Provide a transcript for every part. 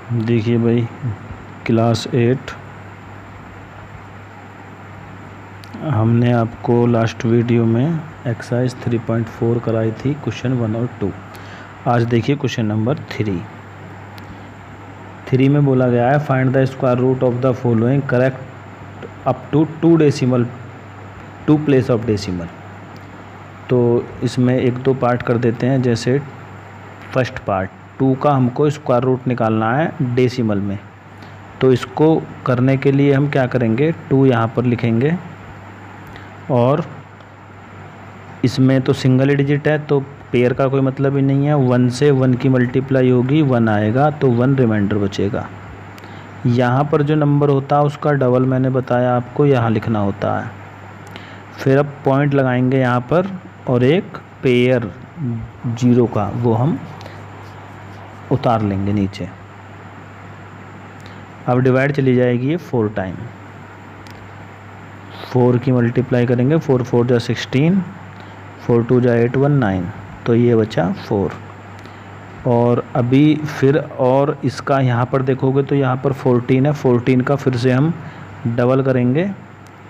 देखिए भाई, क्लास 8 हमने आपको लास्ट वीडियो में एक्सरसाइज 3.4 कराई थी, क्वेश्चन 1 और 2। आज देखिए क्वेश्चन नंबर 3 में बोला गया है find the square root of the following correct up to 2 place of decimal. तो इसमें एक दो पार्ट कर देते हैं। जैसे फर्स्ट पार्ट 2 का हमको स्क्वायर रूट निकालना है डेसिमल में, तो इसको करने के लिए हम क्या करेंगे, 2 यहाँ पर लिखेंगे और इसमें तो सिंगल डिजिट है तो पेयर का कोई मतलब ही नहीं है। 1 से 1 की मल्टीप्लाई होगी, 1 आएगा तो 1 रिमाइंडर बचेगा। यहाँ पर जो नंबर होता है उसका डबल मैंने बताया आपको यहाँ लिखना होता है। फिर अब पॉइंट लगाएंगे यहाँ पर और एक पेयर 0 का वो हम उतार लेंगे नीचे। अब डिवाइड चली जाएगी ये 4 टाइम, 4 की मल्टीप्लाई करेंगे, 4 4 जा 16, 4 2 जा 8 1 9, तो ये बचा 4। और अभी फिर और इसका यहाँ पर देखोगे तो यहाँ पर 14 है, 14 का फिर से हम डबल करेंगे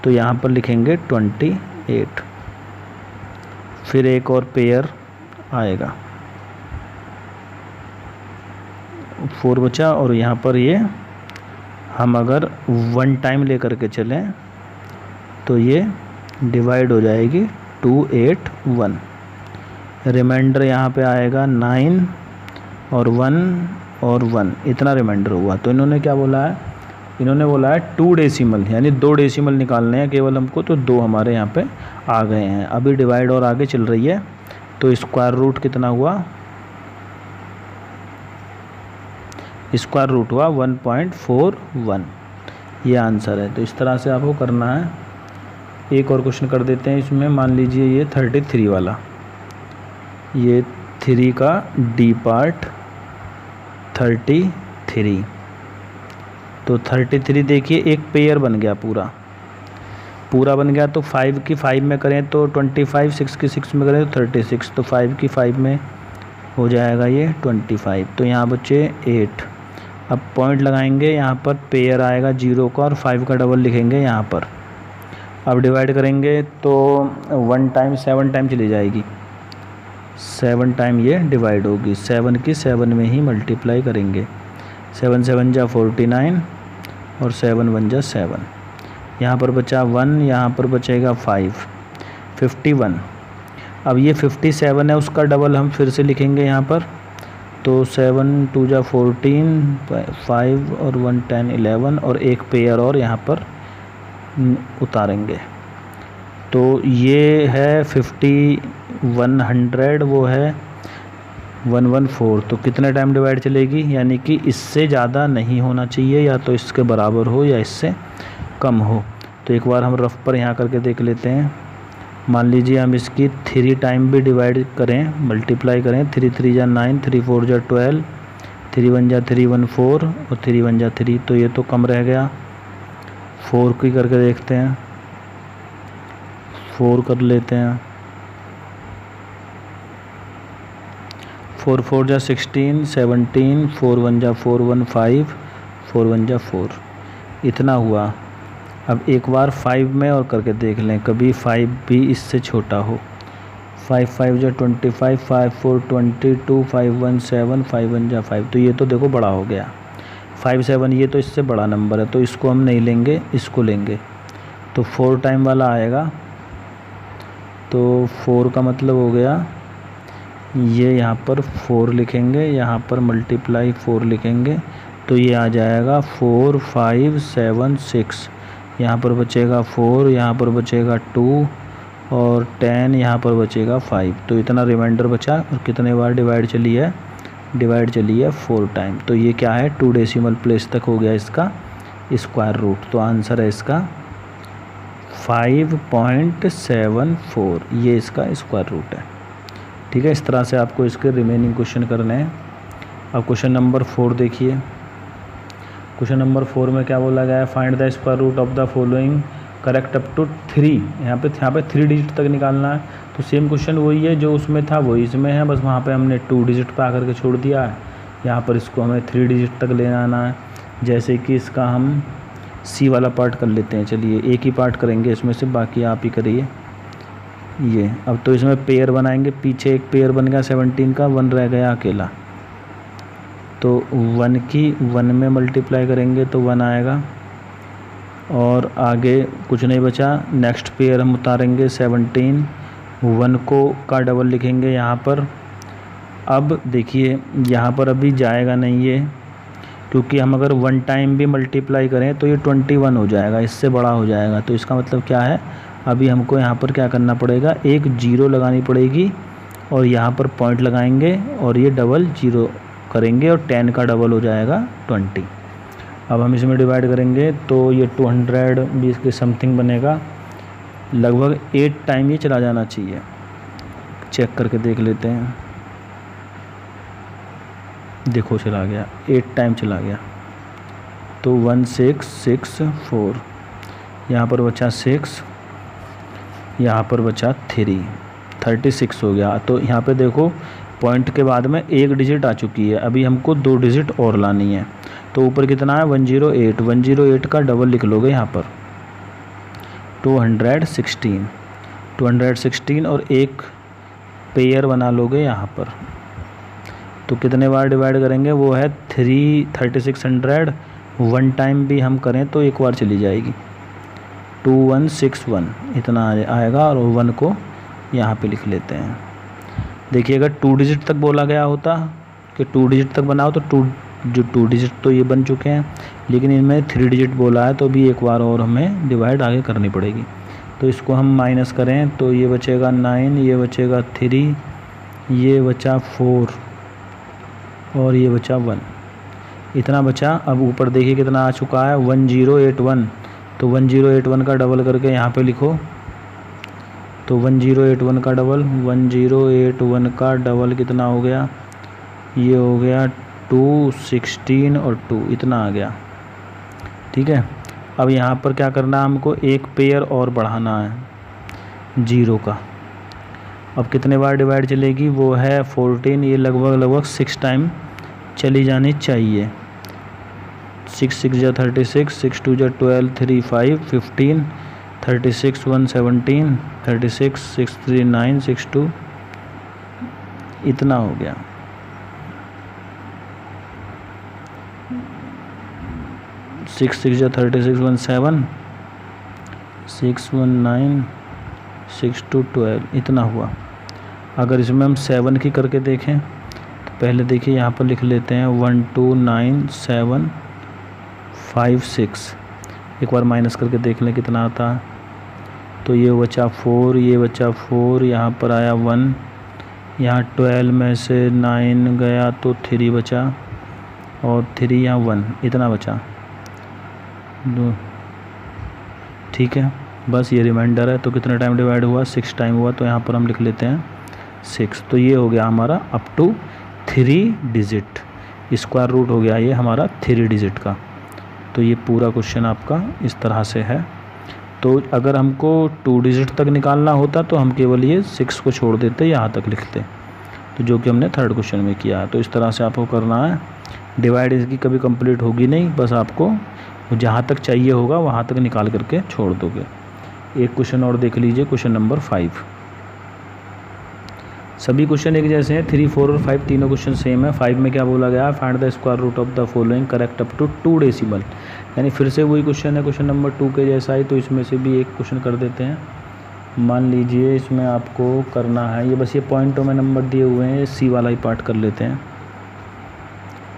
तो यहाँ पर लिखेंगे 28। फिर एक और पेयर आएगा, 4 बचा और यहाँ पर ये हम अगर 1 टाइम लेकर के चलें तो ये डिवाइड हो जाएगी 2 8 1। रिमाइंडर यहाँ पे आएगा 9 और 1 और 1, इतना रिमाइंडर हुआ। तो इन्होंने क्या बोला है, इन्होंने बोला है 2 डेसिमल, यानी 2 डेसिमल निकालने हैं केवल हमको, तो 2 हमारे यहाँ पे आ गए हैं। अभी डिवाइड और आगे चल रही है, तो स्क्वायर रूट कितना हुआ, स्क्वायर रूट हुआ 1.41। ये आंसर है। तो इस तरह से आपको करना है। एक और क्वेश्चन कर देते हैं इसमें। मान लीजिए ये 33 वाला, ये 3 का डी पार्ट 33। तो 33 देखिए एक पेयर बन गया, पूरा बन गया। तो 5 की 5 में करें तो 25, 6 की 6 में करें तो 36, तो 5 की 5 में हो जाएगा ये 25। तो यहाँ बचे 8। अब पॉइंट लगाएंगे, यहाँ पर पेयर आएगा 0 का और 5 का डबल लिखेंगे यहाँ पर। अब डिवाइड करेंगे तो 1 टाइम 7 टाइम चली जाएगी, 7 टाइम ये डिवाइड होगी। 7 की 7 में ही मल्टीप्लाई करेंगे, 7 7 जा 49 और 7 1 जा 7। यहाँ पर बचा 1, यहाँ पर बचेगा 5, 51। अब ये 57 है, उसका डबल हम फिर से लिखेंगे यहाँ पर। तो 7 2 जा 14, 5 और 1 10 11 और एक पेयर और यहाँ पर उतारेंगे। तो ये है 50 100, वो है 114। तो कितने टाइम डिवाइड चलेगी, यानी कि इससे ज़्यादा नहीं होना चाहिए, या तो इसके बराबर हो या इससे कम हो। तो एक बार हम रफ पर यहाँ करके देख लेते हैं। मान लीजिए हम इसकी 3 टाइम भी डिवाइड करें, मल्टीप्लाई करें। 3 3 जा 9, 3 4 जा 12, 3 1 जा 3 1 4 और 3 1 जा 3, तो ये तो कम रह गया। 4 की करके देखते हैं, 4 कर लेते हैं। 4 4 जा 16, 17, 4 1 जा 4 1 5, 4 1 जा 4, इतना हुआ। अब एक बार 5 में और करके देख लें, कभी 5 भी इससे छोटा हो। 5 5 जा 25, 5 4 22, 5 1 7, 5 1 जा 5, तो ये तो देखो बड़ा हो गया। 5 7 ये तो इससे बड़ा नंबर है, तो इसको हम नहीं लेंगे, इसको लेंगे। तो 4 टाइम वाला आएगा, तो 4 का मतलब हो गया ये यहाँ पर 4 लिखेंगे, यहाँ पर मल्टीप्लाई 4 लिखेंगे, तो ये आ जाएगा 4 5 7 6। यहाँ पर बचेगा 4, यहाँ पर बचेगा 2 और 10, यहाँ पर बचेगा 5। तो इतना रिमाइंडर बचा। और कितने बार डिवाइड चली है, डिवाइड चली है 4 टाइम। तो ये क्या है, 2 डेसिमल प्लेस तक हो गया इसका स्क्वायर रूट। तो आंसर है इसका 5.74, ये इसका स्क्वायर रूट है। ठीक है, इस तरह से आपको इसके रिमेनिंग क्वेश्चन करने हैं। अब क्वेश्चन नंबर 4 देखिए। क्वेश्चन नंबर 4 में क्या बोला गया है, find the square root of the following correct up to 3। यहाँ पे 3 डिजिट तक निकालना है। तो सेम क्वेश्चन वही है जो उसमें था, वही इसमें है, बस वहाँ पे हमने 2 डिजिट पे आकर के छोड़ दिया है। यहाँ पर इसको हमें 3 डिजिट तक ले आना है। जैसे कि इसका हम सी वाला पार्ट कर लेते हैं। चलिए एक ही पार्ट करेंगे इसमें से, बाकी आप ही करिए। ये अब तो इसमें पेयर बनाएंगे, पीछे एक पेयर बन गया 17 का, 1 रह गया अकेला, तो 1 की 1 में मल्टीप्लाई करेंगे तो 1 आएगा, और आगे कुछ नहीं बचा। नेक्स्ट पेयर हम उतारेंगे 17, 1 को का डबल लिखेंगे यहाँ पर। अब देखिए यहाँ पर अभी जाएगा नहीं ये, क्योंकि हम अगर 1 टाइम भी मल्टीप्लाई करें तो ये 21 हो जाएगा, इससे बड़ा हो जाएगा। तो इसका मतलब क्या है, अभी हमको यहाँ पर क्या करना पड़ेगा, एक 0 लगानी पड़ेगी और यहाँ पर पॉइंट लगाएंगे और ये डबल 0 करेंगे और 10 का डबल हो जाएगा 20। अब हम इसमें डिवाइड करेंगे तो ये 220 के समथिंग बनेगा। लगभग 8 टाइम ये चला जाना चाहिए। चेक करके देख लेते हैं। देखो चला गया, 8 टाइम चला गया। तो 1664, यहाँ पर बचा 6, यहाँ पर बचा 3, 36 हो गया। तो यहाँ पे देखो पॉइंट के बाद में 1 डिजिट आ चुकी है, अभी हमको 2 डिजिट और लानी है। तो ऊपर कितना है 108, 108 का डबल लिख लोगे यहाँ पर 216 और एक पेयर बना लोगे यहाँ पर। तो कितने बार डिवाइड करेंगे, वो है 3600। 1 टाइम भी हम करें तो एक बार चली जाएगी, 2161 इतना आएगा, और 1 को यहाँ पे लिख लेते हैं। देखिए अगर 2 डिजिट तक बोला गया होता कि 2 डिजिट तक बनाओ तो 2 डिजिट तो ये बन चुके हैं, लेकिन इनमें 3 डिजिट बोला है, तो भी एक बार और हमें डिवाइड आगे करनी पड़ेगी। तो इसको हम माइनस करें तो ये बचेगा 9, ये बचेगा 3, ये बचा 4 और ये बचा 1, इतना बचा। अब ऊपर देखिए कितना आ चुका है 1081। तो 1081 का डबल करके यहाँ पे लिखो। तो 1081 का डबल, 1081 का डबल कितना हो गया, ये हो गया 216 और 2, इतना आ गया। ठीक है, अब यहाँ पर क्या करना है हमको, एक पेयर और बढ़ाना है 0 का। अब कितने बार डिवाइड चलेगी, वो है 14, ये लगभग 6 टाइम चली जानी चाहिए। 6 6 जा 36, 6 2 जा 12, 3 5 15, 36 1 17, 36 6 3 9, 6 2, इतना हो गया। सिक्स 6 जा 36 1 7, 6 1 9, 6 2 12, इतना हुआ। अगर इसमें हम 7 की करके देखें तो पहले देखिए यहाँ पर लिख लेते हैं 1 2 9 7 5 6, एक बार माइनस करके देख लें कितना आता है। तो ये बचा 4, ये बचा 4, यहाँ पर आया 1, यहाँ 12 में से 9 गया तो 3 बचा, और 3 यहाँ 1, इतना बचा। ठीक है, बस ये रिमाइंडर है। तो कितना टाइम डिवाइड हुआ, 6 टाइम हुआ, तो यहाँ पर हम लिख लेते हैं 6। तो ये हो गया हमारा up to 3 digit, square root हो गया ये हमारा 3 डिजिट का। तो ये पूरा क्वेश्चन आपका इस तरह से है। तो अगर हमको 2 डिजिट तक निकालना होता तो हम केवल ये 6 को छोड़ देते, यहाँ तक लिखते, तो जो कि हमने 3rd क्वेश्चन में किया है। तो इस तरह से आपको करना है। डिवाइड इसकी कभी कंप्लीट होगी नहीं, बस आपको जहाँ तक चाहिए होगा वहाँ तक निकाल करके छोड़ दोगे। एक क्वेश्चन और देख लीजिए, क्वेश्चन नंबर 5। सभी क्वेश्चन एक जैसे हैं, 3 4 और 5 तीनों क्वेश्चन सेम है। 5 में क्या बोला गया, find the square root of the following correct up to 2 decimal, यानी फिर से वही क्वेश्चन है, क्वेश्चन नंबर 2 के जैसा ही। तो इसमें से भी एक क्वेश्चन कर देते हैं। मान लीजिए इसमें आपको करना है, ये बस ये पॉइंटों में नंबर दिए हुए हैं, सी वाला ही पार्ट कर लेते हैं।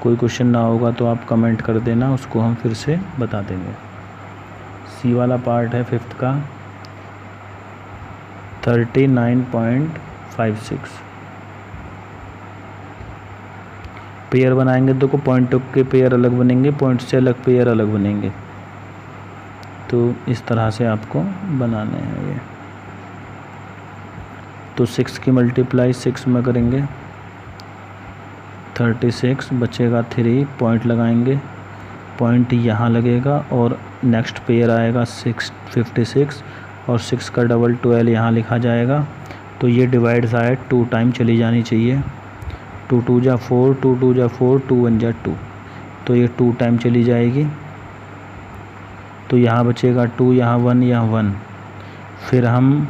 कोई क्वेश्चन ना होगा तो आप कमेंट कर देना, उसको हम फिर से बता देंगे। सी वाला पार्ट है 5th का 39.56। पेयर बनाएंगे तो पॉइंटों के पेयर अलग बनेंगे, पॉइंट से अलग पेयर अलग बनेंगे। तो इस तरह से आपको बनाने हैं ये। तो 6 की मल्टीप्लाई 6 में करेंगे, 36 बचेगा 3, पॉइंट लगाएंगे, पॉइंट यहाँ लगेगा और नेक्स्ट पेयर आएगा 6 56 और 6 का डबल 12 यहाँ लिखा जाएगा। तो ये डिवाइड शायद 2 टाइम चली जानी चाहिए। 2 2 जा 4, 2 2 जा 4, 2 1 जा 2, तो ये 2 टाइम चली जाएगी। तो यहाँ बचेगा 2, यहाँ 1, यहाँ 1। फिर हम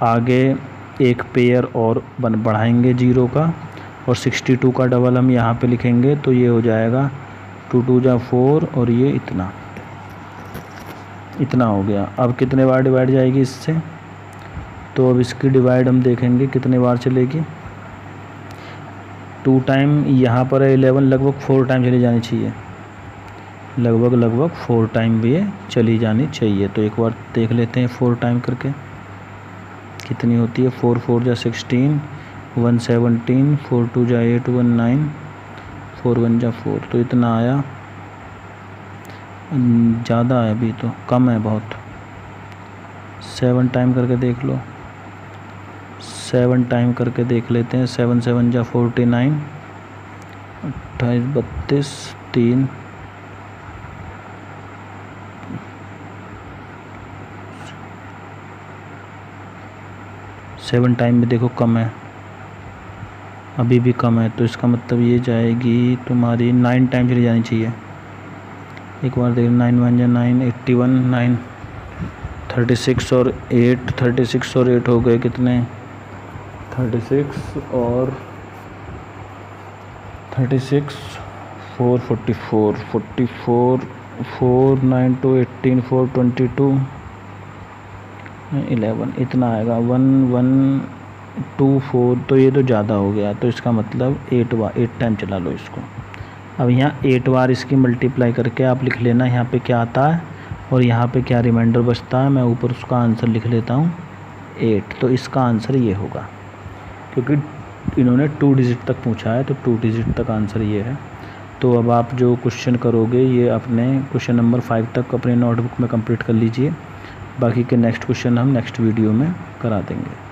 आगे एक पेयर और बढ़ाएंगे 0 का, और 62 का डबल हम यहाँ पे लिखेंगे, तो ये हो जाएगा 2 2 जा 4 और ये इतना हो गया। अब कितने बार डिवाइड जाएगी इससे, तो अब इसकी डिवाइड हम देखेंगे कितने बार चलेगी। 2 टाइम यहाँ पर है 11, लगभग 4 टाइम चली जानी चाहिए, लगभग 4 टाइम भी ये चली जानी चाहिए। तो एक बार देख लेते हैं 4 टाइम करके कितनी होती है। 4 4 जा 16, 1 17, 4 2 जा 8, 1 9, 4 1 जा 4, तो इतना आया। ज़्यादा है अभी, तो कम है बहुत। 7 टाइम करके देख लो, 7 टाइम करके देख लेते हैं। 7 7 जा 49, 28 32, 3 7 टाइम में देखो कम है, अभी भी कम है, तो इसका मतलब ये जाएगी तुम्हारी 9 टाइम चली जानी चाहिए। एक बार देख, 9 1 जा 9, 81, 9 36 और 8, 36 और 8 हो गए कितने, 36 और 36 4 44, 44 4 9 2 18, 4 22 11, इतना आएगा। 1 1 2 4, तो ये तो ज़्यादा हो गया, तो इसका मतलब 8 टाइम चला लो इसको। अब यहाँ 8 बार इसकी मल्टीप्लाई करके आप लिख लेना यहाँ पे क्या आता है और यहाँ पे क्या रिमाइंडर बचता है। मैं ऊपर उसका आंसर लिख लेता हूँ 8, तो इसका आंसर ये होगा, क्योंकि इन्होंने 2 डिजिट तक पूछा है, तो 2 डिजिट तक आंसर ये है। तो अब आप जो क्वेश्चन करोगे ये अपने क्वेश्चन नंबर 5 तक अपने नोटबुक में कंप्लीट कर लीजिए। बाकी के नेक्स्ट क्वेश्चन हम नेक्स्ट वीडियो में करा देंगे।